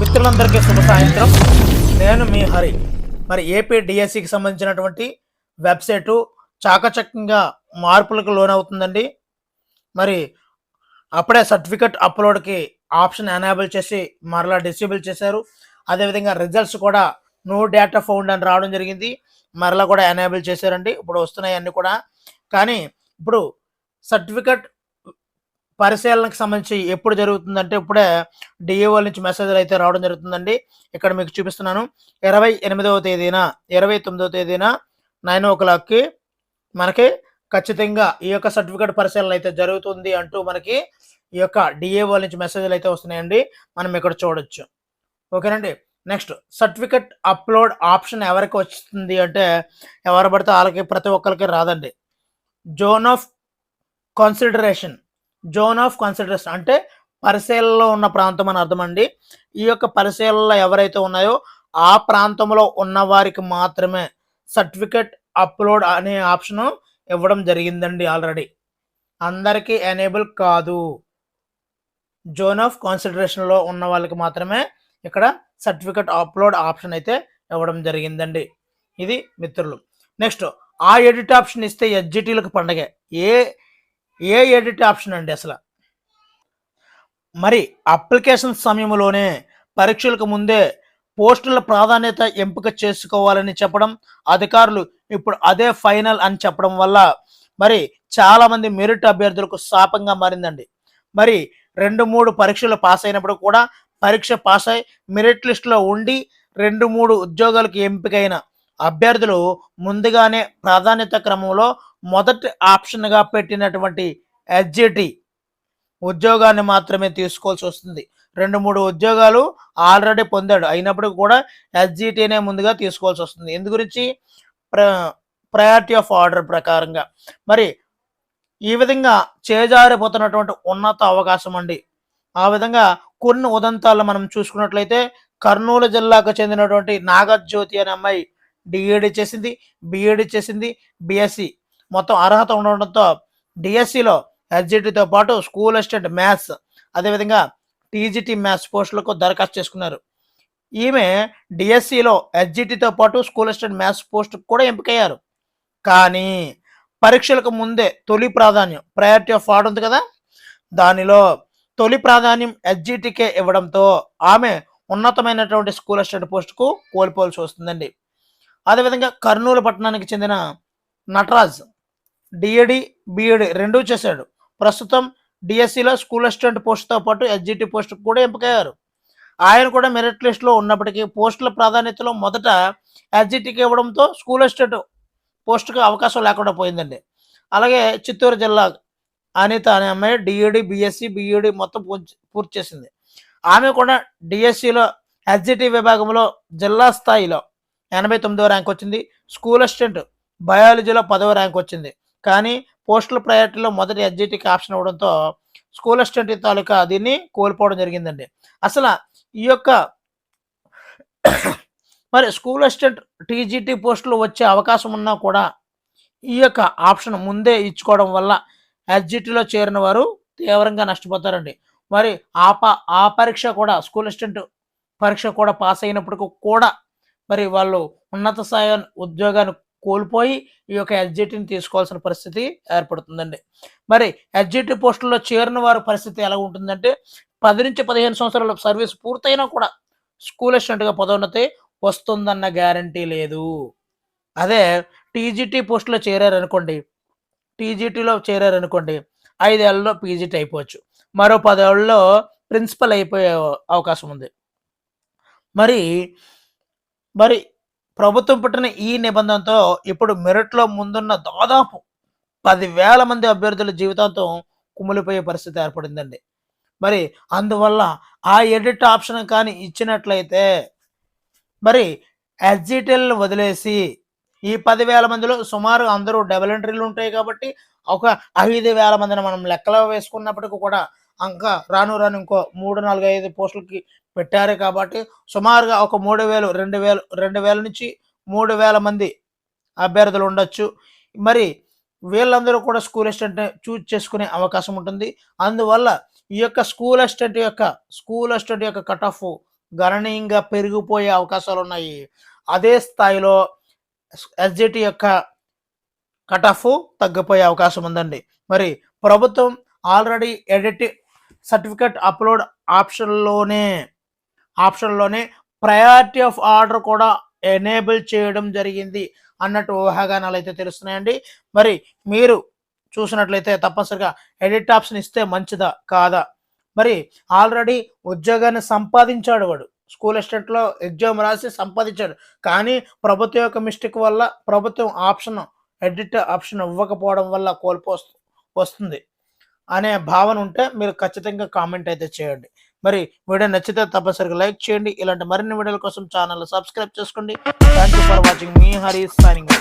మిత్రులందరికీ శుభ సాయంత్రం. నేను మీ హరి. మరి ఏపీ డిఎస్సికి సంబంధించినటువంటి వెబ్సైటు చాకచక్యంగా మార్పులకు లోనవుతుందండి. మరి అప్పుడే సర్టిఫికెట్ అప్లోడ్కి ఆప్షన్ ఎనేబుల్ చేసి మరలా డిసేబుల్ చేశారు. అదేవిధంగా రిజల్ట్స్ కూడా నో డేటా ఫౌండ్ అని రావడం జరిగింది. మరలా కూడా ఎనేబుల్ చేశారండి. ఇప్పుడు వస్తున్నాయి అన్నీ కూడా. కానీ ఇప్పుడు సర్టిఫికెట్ పరిశీలనకు సంబంధించి ఎప్పుడు జరుగుతుందంటే ఇప్పుడే డిఈఓ నుంచి మెసేజ్లు అయితే రావడం జరుగుతుందండి. ఇక్కడ మీకు చూపిస్తున్నాను. 28వ తేదీన 29వ తేదీన 9:00కి మనకి ఖచ్చితంగా ఈ యొక్క సర్టిఫికేట్ పరిశీలన అయితే జరుగుతుంది అంటూ మనకి ఈ యొక్క డిఏఓ నుంచి మెసేజ్లు అయితే వస్తున్నాయండి. మనం ఇక్కడ చూడొచ్చు. ఓకేనండి. నెక్స్ట్ సర్టిఫికేట్ అప్లోడ్ ఆప్షన్ ఎవరికి వస్తుంది అంటే ఎవరు పడితే వాళ్ళకి ప్రతి ఒక్కరికి రాదండి. జోన్ ఆఫ్ కన్సిడరేషన్ అంటే పరిశీలనలో ఉన్న ప్రాంతం అని అర్థం అండి. ఈ యొక్క పరిశీలనలో ఎవరైతే ఉన్నాయో ఆ ప్రాంతంలో ఉన్న వారికి మాత్రమే సర్టిఫికేట్ అప్లోడ్ అనే ఆప్షన్ ఇవ్వడం జరిగిందండి ఆల్రెడీ. అందరికీ ఎనేబుల్ కాదు. జోన్ ఆఫ్ కన్సిడరేషన్లో ఉన్న వాళ్ళకి మాత్రమే ఇక్కడ సర్టిఫికేట్ అప్లోడ్ ఆప్షన్ అయితే ఇవ్వడం జరిగిందండి. ఇది మిత్రులు. నెక్స్ట్ ఆ ఎడిట్ ఆప్షన్ ఇస్తే ఎస్జిటీలకు పండగే. ఏ ఎడిట్ ఆప్షన్ అండి అసలు? మరి అప్లికేషన్ సమయంలోనే పరీక్షలకు ముందే పోస్టుల ప్రాధాన్యత ఎంపిక చేసుకోవాలని చెప్పడం, అధికారులు ఇప్పుడు అదే ఫైనల్ అని చెప్పడం వల్ల మరి చాలామంది మెరిట్ అభ్యర్థులకు శాపంగా మారిందండి. మరి 2-3 పరీక్షలు పాస్ అయినప్పుడు కూడా పరీక్ష పాస్ అయి మెరిట్ లిస్టులో ఉండి 2-3 ఉద్యోగాలకు ఎంపికైన అభ్యర్థులు ముందుగానే ప్రాధాన్యత క్రమంలో మొదటి ఆప్షన్గా పెట్టినటువంటి ఎస్జిటి ఉద్యోగాన్ని మాత్రమే తీసుకోవాల్సి వస్తుంది. 2-3 ఉద్యోగాలు ఆల్రెడీ పొందాడు అయినప్పుడు కూడా ఎస్జిటినే ముందుగా తీసుకోవాల్సి వస్తుంది. ఎందు గురించి? ప్రయారిటీ ఆఫ్ ఆర్డర్ ప్రకారంగా. మరి ఈ విధంగా చేజారిపోతున్నటువంటి ఉన్నత అవకాశం అండి. ఆ విధంగా కొన్ని ఉదంతాలను మనం చూసుకున్నట్లయితే కర్నూలు జిల్లాకు చెందినటువంటి నాగజ్యోతి అనే అమ్మాయి డిఈడి చేసింది, బిఈడి చేసింది, బిఎస్సి మొత్తం అర్హత ఉండడంతో డిఎస్సిలో ఎస్జిటితో పాటు స్కూల్ అసిస్టెంట్ మ్యాథ్స్ అదేవిధంగా టీజీటీ మ్యాథ్స్ పోస్టులకు దరఖాస్తు చేసుకున్నారు. ఈమె డిఎస్సిలో ఎస్జిటితో పాటు స్కూల్ అసిస్టెంట్ మ్యాథ్స్ పోస్టుకు కూడా ఎంపికయ్యారు. కానీ పరీక్షలకు ముందే తొలి ప్రాధాన్యం ప్రయారిటీ ఆఫ్ ఆర్డర్ ఉంది కదా, దానిలో తొలి ప్రాధాన్యం ఎస్జిటికే ఇవ్వడంతో ఆమె ఉన్నతమైనటువంటి స్కూల్ అసిస్టెంట్ పోస్టుకు కోల్పోవాల్సి వస్తుందండి. అదేవిధంగా కర్నూలు పట్టణానికి చెందిన నటరాజ్ డిఈడి బిఈడి రెండూ చేశాడు. ప్రస్తుతం డిఎస్సిలో స్కూల్ అసిస్టెంట్ పోస్టుతో పాటు ఎస్జిటి పోస్టుకు కూడా ఎంపికయ్యారు. ఆయన కూడా మెరిట్ లిస్టులో ఉన్నప్పటికీ పోస్టుల ప్రాధాన్యతలో మొదట ఎస్జిటికి ఇవ్వడంతో స్కూల్ అసిస్టెంట్ పోస్టుకు అవకాశం లేకుండా పోయిందండి. అలాగే చిత్తూరు జిల్లా అనిత అనే అమ్మాయి డిఈడి బిఎస్సి బిఈడి మొత్తం పూర్తి చేసింది. ఆమె కూడా డిఎస్సిలో ఎస్జిటి విభాగంలో జిల్లా స్థాయిలో 89వ ర్యాంక్ వచ్చింది. స్కూల్ అసిస్టెంట్ బయాలజీలో 10వ ర్యాంక్ వచ్చింది. కానీ పోస్టుల ప్రయారిటీలో మొదటి ఎస్జిటికి ఆప్షన్ ఇవ్వడంతో స్కూల్ అసిస్టెంట్ తాలూకా దీన్ని కోల్పోవడం జరిగిందండి. అసలు ఈ యొక్క మరి స్కూల్ అసిస్టెంట్ టీజీటీ పోస్టులు వచ్చే అవకాశం ఉన్నా కూడా ఈ యొక్క ఆప్షన్ ముందే ఇచ్చుకోవడం వల్ల ఎస్జిటిలో చేరిన వారు తీవ్రంగా నష్టపోతారండి. మరి ఆ పరీక్ష కూడా స్కూల్ అసిస్టెంట్ పరీక్ష కూడా పాస్ అయినప్పటికీ కూడా మరి వాళ్ళు ఉన్నత స్థాయి ఉద్యోగాన్ని కోల్పోయి ఈ యొక్క ఎస్జిటిని తీసుకోవాల్సిన పరిస్థితి ఏర్పడుతుందండి. మరి ఎస్జిటి పోస్టుల్లో చేరిన వారి పరిస్థితి ఎలా ఉంటుందంటే 10 నుంచి 15 సంవత్సరాల సర్వీస్ పూర్తయినా కూడా స్కూల్ అసిస్టెంట్గా పదోన్నతి వస్తుందన్న గ్యారంటీ లేదు. అదే టీజీటీ పోస్టులో చేరారనుకోండి, టీజీటీలో చేరారనుకోండి 5 ఏళ్లలో పీజీటీ అయిపోవచ్చు. మరో 10 ఏళ్లలో ప్రిన్సిపల్ అయిపోయే అవకాశం ఉంది. మరి ప్రభుత్వం పెట్టిన ఈ నిబంధనతో ఇప్పుడు మెరిట్లో ముందున్న దాదాపు 10,000 మంది అభ్యర్థుల జీవితాంతం కుమిలిపోయే పరిస్థితి ఏర్పడిందండి. మరి అందువల్ల ఆ ఎడిట్ ఆప్షన్ కానీ ఇచ్చినట్లయితే మరి ఎస్జిటిలను వదిలేసి ఈ 10,000 మందిలో సుమారు అందరూ డబుల్ ఎంట్రీలు ఉంటాయి కాబట్టి ఒక 5,000 మందిని మనం లెక్కలో వేసుకున్నప్పటికీ కూడా ఇంకా రాను ఇంకో 3, 4, 5 పోస్టులకి పెట్టారు కాబట్టి సుమారుగా ఒక 3,000, 2,000 నుంచి 3,000 మంది అభ్యర్థులు ఉండొచ్చు. మరి వీళ్ళందరూ కూడా స్కూల్ అసిస్టెంట్ చూజ్ చేసుకునే అవకాశం ఉంటుంది. అందువల్ల ఈ యొక్క స్కూల్ అసిస్టెంట్ యొక్క కట్ ఆఫ్ గణనీయంగా పెరిగిపోయే అవకాశాలు ఉన్నాయి. అదే స్థాయిలో ఎస్జిటి యొక్క కట్ ఆఫ్ తగ్గిపోయే అవకాశం ఉందండి. మరి ప్రభుత్వం ఆల్రెడీ ఎడిట్ సర్టిఫికెట్ అప్లోడ్ ఆప్షన్లోనే ప్రయారిటీ ఆఫ్ ఆర్డర్ కూడా ఎనేబుల్ చేయడం జరిగింది అన్నట్టు ఊహాగానాలు అయితే తెలుస్తున్నాయండి. మరి మీరు చూసినట్లయితే తప్పనిసరిగా ఎడిట్ ఆప్షన్ ఇస్తే మంచిదా కాదా? మరి ఆల్రెడీ ఉద్యోగాన్ని సంపాదించాడు వాడు, స్కూల్ అసిస్టెంట్లో ఎగ్జామ్ రాసి సంపాదించాడు. కానీ ప్రభుత్వం యొక్క మిస్టేక్ వల్ల ప్రభుత్వం ఎడిట్ ఆప్షన్ ఇవ్వకపోవడం వల్ల వస్తుంది అనే భావన ఉంటే మీరు ఖచ్చితంగా కామెంట్ అయితే చేయండి. మరి వీడియో నచ్చితే తప్పనిసరిగా లైక్ చేయండి. ఇలాంటి మరిన్ని వీడియోల కోసం ఛానల్ సబ్స్క్రైబ్ చేసుకోండి. Thank you for watching. Me Hari signing.